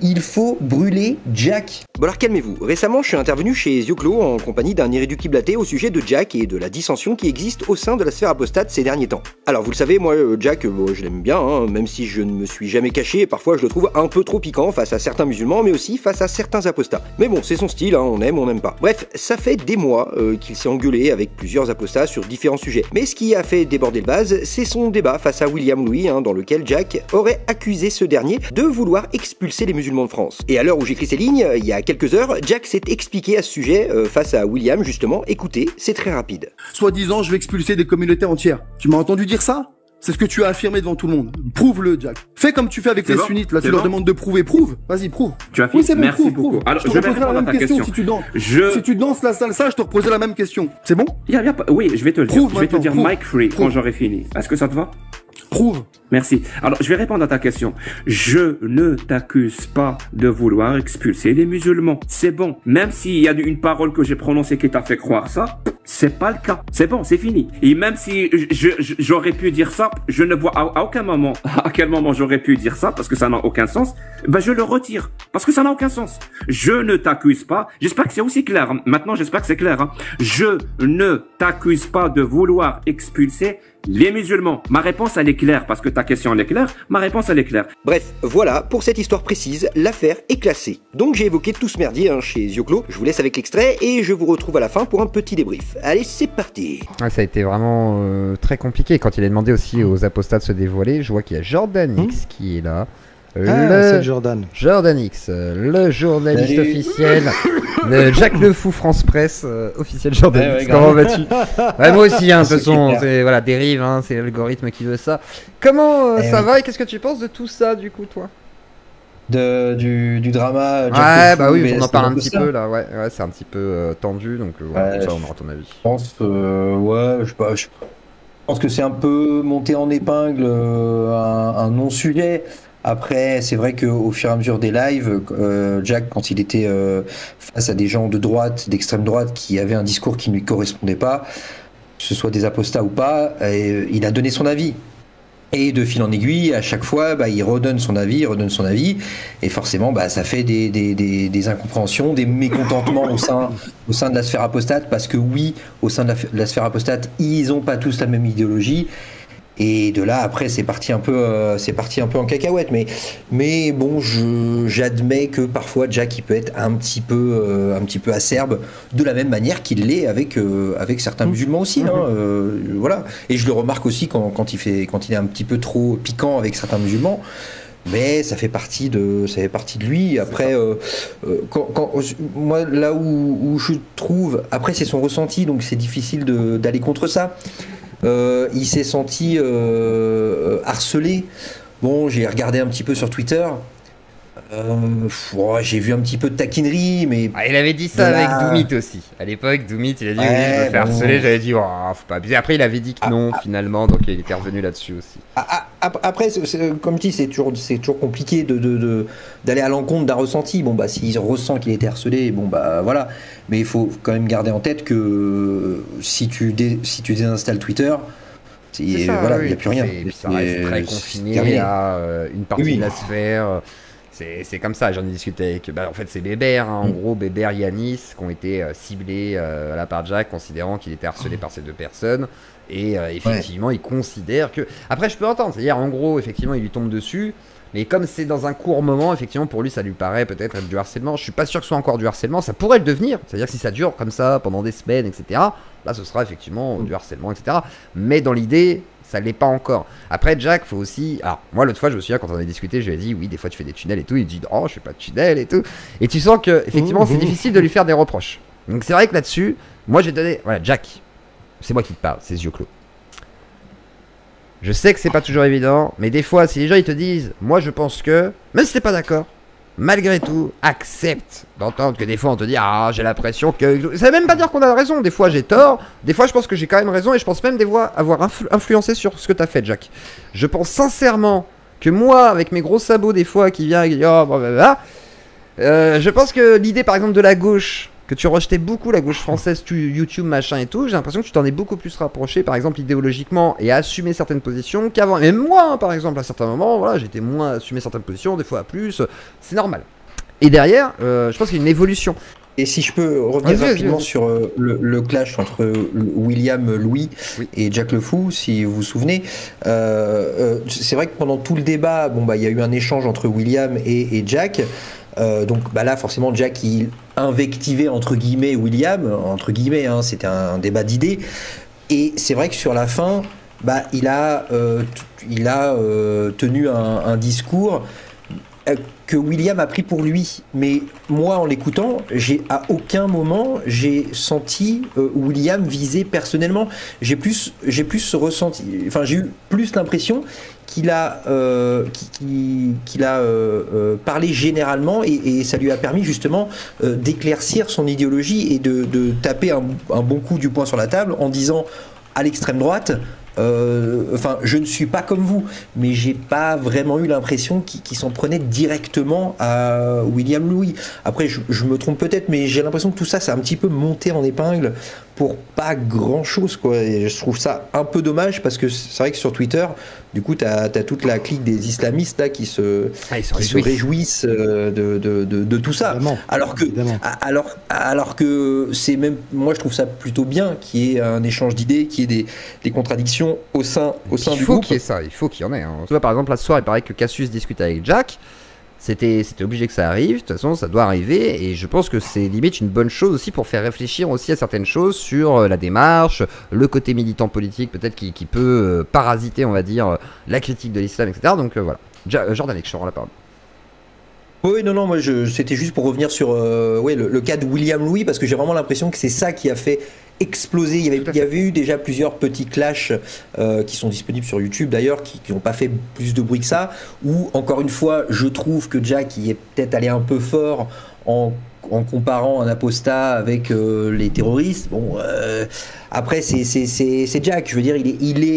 Il faut brûler Jack. Bon alors calmez-vous, récemment je suis intervenu chez Zioclo en compagnie d'un irréductible athée au sujet de Jack et de la dissension qui existe au sein de la sphère apostate ces derniers temps. Alors vous le savez, moi Jack, je l'aime bien, hein, même si je ne me suis jamais caché, et parfois je le trouve un peu trop piquant face à certains musulmans, mais aussi face à certains apostats. Mais bon, c'est son style, hein, on aime, on n'aime pas. Bref, ça fait des mois qu'il s'est engueulé avec plusieurs apostats sur différents sujets. Mais ce qui a fait déborder le vase, c'est son débat face à William Louis, hein, dans lequel Jack aurait accusé ce dernier de vouloir expulser les musulmans de France. Et à l'heure où j'écris ces lignes, il y a quelques heures, Jack s'est expliqué à ce sujet face à William justement. Écoutez, c'est très rapide. Soi-disant, je vais expulser des communautés entières. Tu m'as entendu dire ça? C'est ce que tu as affirmé devant tout le monde. Prouve-le, Jack. Fais comme tu fais avec les sunnites. Là, tu leur demandes de prouver. Prouve. Vas-y, prouve. Tu as fait. Oui, c'est bon, merci beaucoup. Prouve. Alors, je te reposerai la même question si tu danses. Si tu danses la salsa, je te reposerai la même question. C'est bon? Oui, je vais te le dire. Je vais te dire prouve. Mike Free quand j'aurai fini. Est-ce que ça te va? Prouve. Merci. Alors, je vais répondre à ta question. Je ne t'accuse pas de vouloir expulser les musulmans. C'est bon. Même s'il y a une parole que j'ai prononcée qui t'a fait croire ça, c'est pas le cas. C'est bon, c'est fini. Et même si j'aurais pu dire ça, je ne vois à aucun moment, à quel moment j'aurais pu dire ça, parce que ça n'a aucun sens, ben je le retire. Parce que ça n'a aucun sens. Je ne t'accuse pas. J'espère que c'est aussi clair. Maintenant, j'espère que c'est clair. Hein. Je ne t'accuse pas de vouloir expulser les musulmans. Ma réponse, elle est claire, parce que ta question, elle est claire. Ma réponse, elle est claire. Bref, voilà, pour cette histoire précise, l'affaire est classée. Donc j'ai évoqué tout ce merdier chez Zioclo. Je vous laisse avec l'extrait et je vous retrouve à la fin pour un petit débrief. Allez, c'est parti. Ouais, ça a été vraiment très compliqué. Quand il a demandé aussi aux apostats de se dévoiler, je vois qu'il y a Jordan X qui est là. C'est Jordan. Jordan X, le journaliste officiel de Jack le Fou France Presse, officiel Jordan X. Comment vas-tu? Ouais, moi aussi, hein, de toute façon, c'est voilà, dérive, hein, c'est l'algorithme qui veut ça. Comment ça va et qu'est-ce que tu penses de tout ça, du coup, toi? Du drama. Jack bah oui, on en parle un petit peu là, ouais c'est un petit peu tendu, donc voilà, ça, on aura ton avis. Je pense, je pense que c'est un peu monté en épingle un non-sujet. Après, c'est vrai qu'au fur et à mesure des lives, Jack, quand il était face à des gens de droite, d'extrême droite, qui avaient un discours qui ne lui correspondait pas, que ce soit des apostats ou pas, il a donné son avis. Et de fil en aiguille, à chaque fois, il redonne son avis, et forcément, ça fait des incompréhensions, des mécontentements au sein de la sphère apostate, parce que oui, au sein de la sphère apostate, ils n'ont pas tous la même idéologie. Et de là, après, c'est parti un peu en cacahuète. Mais bon, j'admets que parfois Jack, il peut être un petit peu acerbe, de la même manière qu'il l'est avec certains musulmans aussi. Hein, voilà. Et je le remarque aussi quand il est un petit peu trop piquant avec certains musulmans. Mais ça fait partie de lui. Après, moi, là où je trouve, après c'est son ressenti, donc c'est difficile d'aller contre ça. Il s'est senti harcelé. Bon, j'ai regardé un petit peu sur Twitter. J'ai vu un petit peu de taquinerie, mais... il avait dit ça avec Doomit aussi. À l'époque, Doomit, il a dit oui, je me fais harceler. J'avais dit, faut pas abuser. Après, il avait dit que non, finalement, donc il était revenu là-dessus aussi. Après, comme je dis, c'est toujours compliqué d'aller à l'encontre d'un ressenti. Bon, s'il ressent qu'il était harcelé, voilà. Mais il faut quand même garder en tête que si tu désinstalles Twitter, il n'y a plus rien. Ça reste très confiné à une partie de la sphère. C'est comme ça, j'en ai discuté avec... en fait, c'est Bébert, hein, en gros, Bébert, Yanis, qui ont été ciblés à la part de Jack, considérant qu'il était harcelé par ces deux personnes. Et effectivement, il considère que... Après, je peux entendre, c'est-à-dire, en gros, effectivement, il lui tombe dessus. Mais comme c'est dans un court moment, effectivement, pour lui, ça lui paraît peut-être être du harcèlement. Je suis pas sûr que ce soit encore du harcèlement. Ça pourrait le devenir. C'est-à-dire que si ça dure comme ça pendant des semaines, etc., là, ce sera effectivement du harcèlement, etc. Mais dans l'idée... ça l'est pas encore. Après, Jack, faut aussi... Alors, moi, l'autre fois, je me souviens, quand on a discuté, je lui ai dit, oui, des fois, tu fais des tunnels et tout. Il dit, oh, je fais pas de tunnels et tout. Et tu sens que, effectivement, c'est difficile de lui faire des reproches. Donc, c'est vrai que là-dessus, moi, j'ai donné... Voilà, Jack, c'est moi qui te parle, c'est yeux clos. Je sais que c'est pas toujours évident, mais des fois, si les gens, ils te disent, moi, je pense que... Même si t'es pas d'accord, malgré tout, accepte d'entendre que des fois on te dit ah j'ai l'impression que... Ça veut même pas dire qu'on a raison, des fois j'ai tort, des fois je pense que j'ai quand même raison et je pense même des fois avoir influencé sur ce que t'as fait, Jack. Je pense sincèrement que moi avec mes gros sabots des fois qui vient et qui dit oh blablabla, je pense que l'idée par exemple de la gauche que tu rejetais beaucoup la gauche française, YouTube, machin et tout, j'ai l'impression que tu t'en es beaucoup plus rapproché, par exemple, idéologiquement, et à assumer certaines positions qu'avant. Et même moi, hein, par exemple, à certains moments, voilà, j'étais moins à assumer certaines positions, des fois à plus, c'est normal. Et derrière, je pense qu'il y a une évolution. Et si je peux revenir rapidement sur le clash entre William Louis et Jack Le Fou, si vous vous souvenez, c'est vrai que pendant tout le débat, bon, bah, il y a eu un échange entre William et Jack. Donc bah là, forcément, Jack, il invectivait entre guillemets William, entre guillemets, hein, c'était un débat d'idées. Et c'est vrai que sur la fin, bah, il a tenu un discours que William a pris pour lui, mais moi en l'écoutant, à aucun moment j'ai senti William viser personnellement. J'ai plus ressenti, enfin j'ai eu plus l'impression qu'il a parlé généralement et ça lui a permis justement d'éclaircir son idéologie et de taper un bon coup du poing sur la table en disant à l'extrême droite. Enfin, je ne suis pas comme vous, mais j'ai pas vraiment eu l'impression qu'il s'en prenait directement à William Louis. Après, je me trompe peut-être, mais j'ai l'impression que tout ça, c'est un petit peu monté en épingle pour pas grand-chose, quoi. Et je trouve ça un peu dommage parce que c'est vrai que sur Twitter, du coup, t'as toute la clique des islamistes là qui se réjouissent de tout ça. Évidemment. Alors que c'est même, moi, je trouve ça plutôt bien qu'il y ait un échange d'idées, qu'il y ait des contradictions au sein du groupe. Il faut qu'il y ait ça, il faut qu'il y en ait. Hein. Tu vois, par exemple, là ce soir, il paraît que Cassius discute avec Jack. C'était obligé que ça arrive, de toute façon ça doit arriver, et je pense que c'est limite une bonne chose aussi pour faire réfléchir aussi à certaines choses sur la démarche, le côté militant politique peut-être qui peut parasiter, on va dire, la critique de l'islam, etc. Donc voilà. Jordan, je te rends la parole. Oui, non, moi c'était juste pour revenir sur le cas de William Louis, parce que j'ai vraiment l'impression que c'est ça qui a fait exploser. Il y avait eu déjà plusieurs petits clashs qui sont disponibles sur YouTube d'ailleurs, qui n'ont pas fait plus de bruit que ça, où encore une fois, je trouve que Jack y est peut-être allé un peu fort en comparant un apostat avec les terroristes. Bon, après c'est Jack, je veux dire,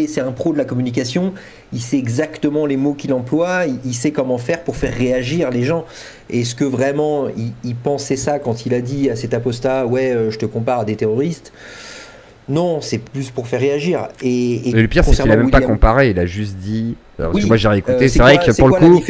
c'est un pro de la communication, il sait exactement les mots qu'il emploie, il sait comment faire pour faire réagir les gens. Est-ce que vraiment il pensait ça quand il a dit à cet apostat je te compare à des terroristes? Non, c'est plus pour faire réagir. Et le pire, c'est qu'il n'a même pas comparé, il a juste dit. Alors, moi j'ai réécouté, c'est vrai que pour le coup,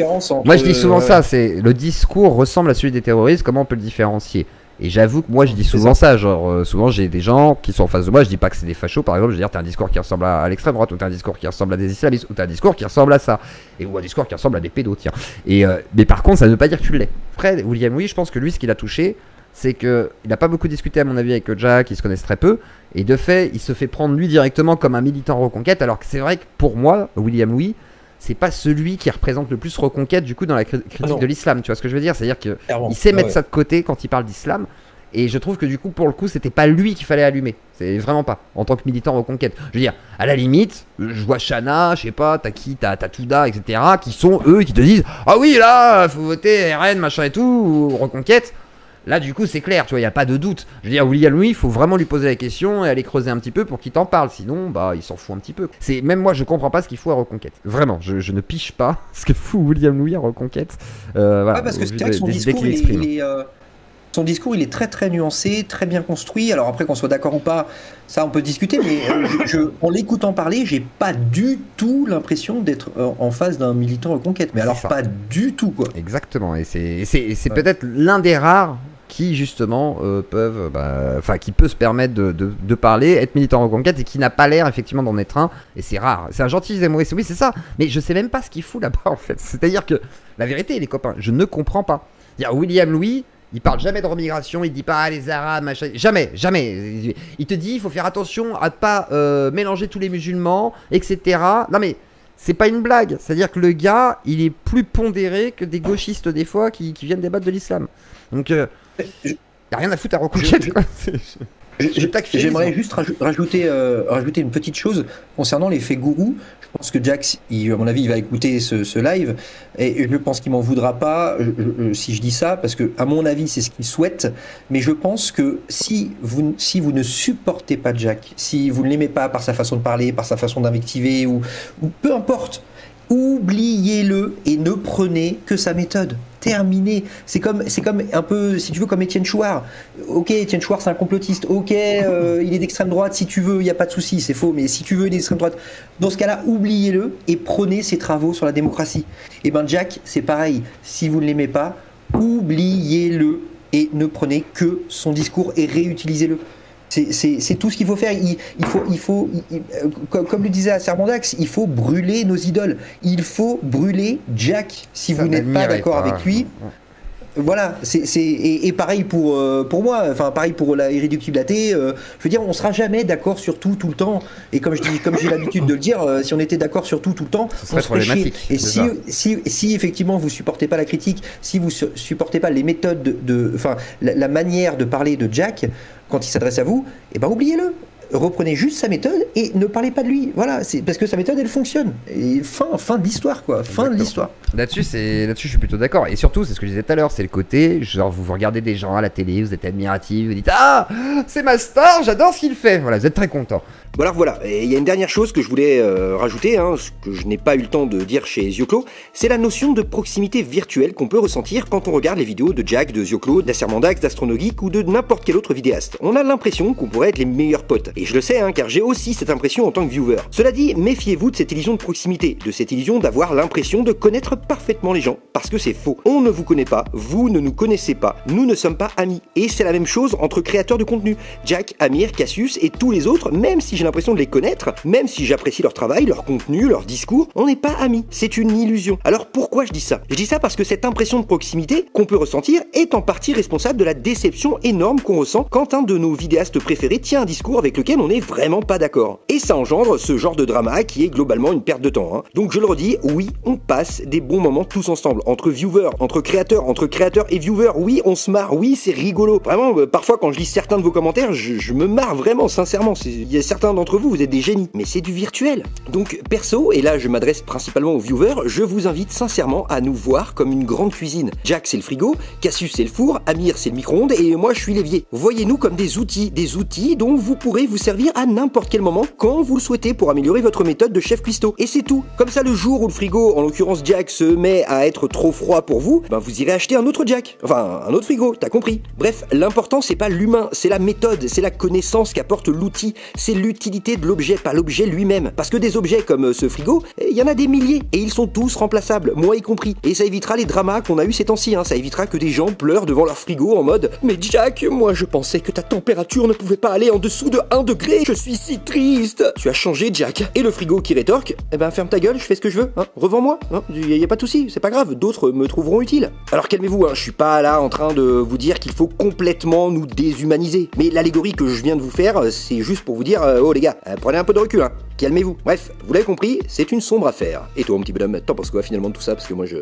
moi je dis souvent ça, c'est le discours ressemble à celui des terroristes, comment on peut le différencier? Et j'avoue que moi je dis souvent ça, genre souvent j'ai des gens qui sont en face de moi, je dis pas que c'est des fachos par exemple, je veux dire t'as un discours qui ressemble à l'extrême droite, ou t'as un discours qui ressemble à des islamistes, ou t'as un discours qui ressemble à ça, ou un discours qui ressemble à des pédos, tiens. Et mais par contre ça ne veut pas dire que tu l'es. Après William Louis, je pense que lui ce qu'il a touché, c'est que il n'a pas beaucoup discuté à mon avis avec Jack, ils se connaissent très peu, et de fait il se fait prendre lui directement comme un militant Reconquête, alors que c'est vrai que pour moi William Louis c'est pas celui qui représente le plus Reconquête du coup dans la critique de l'islam, tu vois ce que je veux dire, c'est à dire que il sait mettre ça de côté quand il parle d'islam. Et je trouve que du coup, pour le coup, c'était pas lui qu'il fallait allumer. C'est vraiment pas. En tant que militant Reconquête. Je veux dire, à la limite, je vois Chana, je sais pas, t'as qui, t'as Touda, etc. Qui sont eux qui te disent ah oui, là, faut voter RN, machin et tout, ou Reconquête. Là, du coup, c'est clair, tu vois, il n'y a pas de doute. Je veux dire, William Louis, il faut vraiment lui poser la question et aller creuser un petit peu pour qu'il t'en parle. Sinon, bah, il s'en fout un petit peu. Même moi, je comprends pas ce qu'il faut à Reconquête. Vraiment, je ne piche pas ce que fout William Louis à Reconquête. Voilà, parce que c'est vrai que son discours, son discours, il est très très nuancé, très bien construit. Alors après, qu'on soit d'accord ou pas, ça on peut discuter, mais en l'écoutant parler, j'ai pas du tout l'impression d'être en face d'un militant Reconquête. Mais alors pas du tout, quoi. Exactement, et c'est peut-être l'un des rares qui justement qui peut se permettre de parler, être militant Reconquête et qui n'a pas l'air effectivement d'en être un, et c'est rare. C'est un gentil Zemmour, oui c'est ça, mais je sais même pas ce qu'il fout là-bas en fait. C'est-à-dire que la vérité, les copains, je ne comprends pas. C'est-à-dire William Louis, il parle jamais de remigration, il dit pas les arabes, machin, jamais. Il te dit il faut faire attention à pas mélanger tous les musulmans, etc. Non mais c'est pas une blague, c'est-à-dire que le gars, il est plus pondéré que des gauchistes des fois qui viennent débattre de l'islam. Donc y a rien à foutre à Reconquête. J'aimerais juste rajouter une petite chose concernant l'effet gourou. Je pense que Jack, à mon avis, il va écouter ce live et je pense qu'il m'en voudra pas si je dis ça, parce que à mon avis, c'est ce qu'il souhaite. Mais je pense que si vous ne supportez pas Jack, si vous ne l'aimez pas par sa façon de parler, par sa façon d'invectiver ou peu importe, oubliez-le et ne prenez que sa méthode. terminé. C'est comme un peu, si tu veux, comme Étienne Chouard. Ok, Étienne Chouard, c'est un complotiste. Ok, il est d'extrême droite, si tu veux, il n'y a pas de souci, c'est faux, mais si tu veux, il est d'extrême droite. Dans ce cas-là, oubliez-le et prenez ses travaux sur la démocratie. Et ben Jack, c'est pareil. Si vous ne l'aimez pas, oubliez-le et ne prenez que son discours et réutilisez-le. C'est tout ce qu'il faut faire. Comme le disait Sermondax, il faut brûler nos idoles. Il faut brûler Jack si vous n'êtes pas d'accord avec lui. Voilà, et pareil pour moi, enfin pareil pour la Irréductible Athée. Je veux dire, on sera jamais d'accord sur tout le temps. Et comme j'ai l'habitude de le dire, si on était d'accord sur tout le temps, on serait chier. Et si effectivement vous supportez pas la critique, si vous supportez pas les méthodes la manière de parler de Jack quand il s'adresse à vous, eh ben oubliez-le. Reprenez juste sa méthode et ne parlez pas de lui. Voilà, c'est parce que sa méthode elle fonctionne. Et fin de l'histoire quoi. Fin de l'histoire. Là-dessus je suis plutôt d'accord. Et surtout, c'est ce que je disais tout à l'heure, c'est le côté genre vous regardez des gens à la télé, vous êtes admiratif, vous dites ah c'est ma star, j'adore ce qu'il fait. Voilà, vous êtes très content. Voilà. Et il y a une dernière chose que je voulais rajouter, ce que je n'ai pas eu le temps de dire chez Zioclo, c'est la notion de proximité virtuelle qu'on peut ressentir quand on regarde les vidéos de Jack, de Zioclo, d'Acermandax, d'Astronogeek ou de n'importe quel autre vidéaste. On a l'impression qu'on pourrait être les meilleurs potes. Et je le sais, car j'ai aussi cette impression en tant que viewer. Cela dit, méfiez-vous de cette illusion de proximité, de cette illusion d'avoir l'impression de connaître parfaitement les gens, parce que c'est faux. On ne vous connaît pas, vous ne nous connaissez pas, nous ne sommes pas amis. Et c'est la même chose entre créateurs de contenu. Jack, Amir, Cassius et tous les autres, même si j'ai l'impression de les connaître, même si j'apprécie leur travail, leur contenu, leur discours, on n'est pas amis. C'est une illusion. Alors pourquoi je dis ça? Je dis ça parce que cette impression de proximité qu'on peut ressentir est en partie responsable de la déception énorme qu'on ressent quand un de nos vidéastes préférés tient un discours avec lequel on n'est vraiment pas d'accord. Et ça engendre ce genre de drama qui est globalement une perte de temps. Donc je le redis, oui, on passe des bons moments tous ensemble, entre viewers, entre créateurs et viewers, oui, on se marre, oui, c'est rigolo. Vraiment, parfois quand je lis certains de vos commentaires, je me marre vraiment, sincèrement. Il y a certains d'entre vous êtes des génies, mais c'est du virtuel. Donc perso, et là je m'adresse principalement aux viewers, je vous invite sincèrement à nous voir comme une grande cuisine. Jack c'est le frigo, Cassius c'est le four, Amir c'est le micro-ondes et moi je suis l'évier. Voyez-nous comme des outils dont vous pourrez vous servir à n'importe quel moment quand vous le souhaitez pour améliorer votre méthode de chef cuistot. Et c'est tout. Comme ça le jour où le frigo, en l'occurrence Jack, se met à être trop froid pour vous, vous irez acheter un autre Jack. Enfin, un autre frigo, t'as compris. Bref, l'important c'est pas l'humain, c'est la méthode, c'est la connaissance qu'apporte l'outil, c'est l'utilité de l'objet, pas l'objet lui-même. Parce que des objets comme ce frigo, il y en a des milliers et ils sont tous remplaçables, moi y compris. Et ça évitera les dramas qu'on a eu ces temps-ci, ça évitera que des gens pleurent devant leur frigo en mode « Mais Jack, moi je pensais que ta température ne pouvait pas aller en dessous de 1 degré, je suis si triste !» Tu as changé Jack. Et le frigo qui rétorque « Eh ben ferme ta gueule, je fais ce que je veux, revends-moi, y a pas de souci, c'est pas grave, d'autres me trouveront utile. » Alors calmez-vous, je suis pas là en train de vous dire qu'il faut complètement nous déshumaniser. Mais l'allégorie que je viens de vous faire, c'est juste pour vous dire « Oh les gars, prenez un peu de recul, calmez-vous. » Bref, vous l'avez compris, c'est une sombre affaire. Et toi mon petit bonhomme, t'en penses quoi finalement de tout ça? Parce que moi je...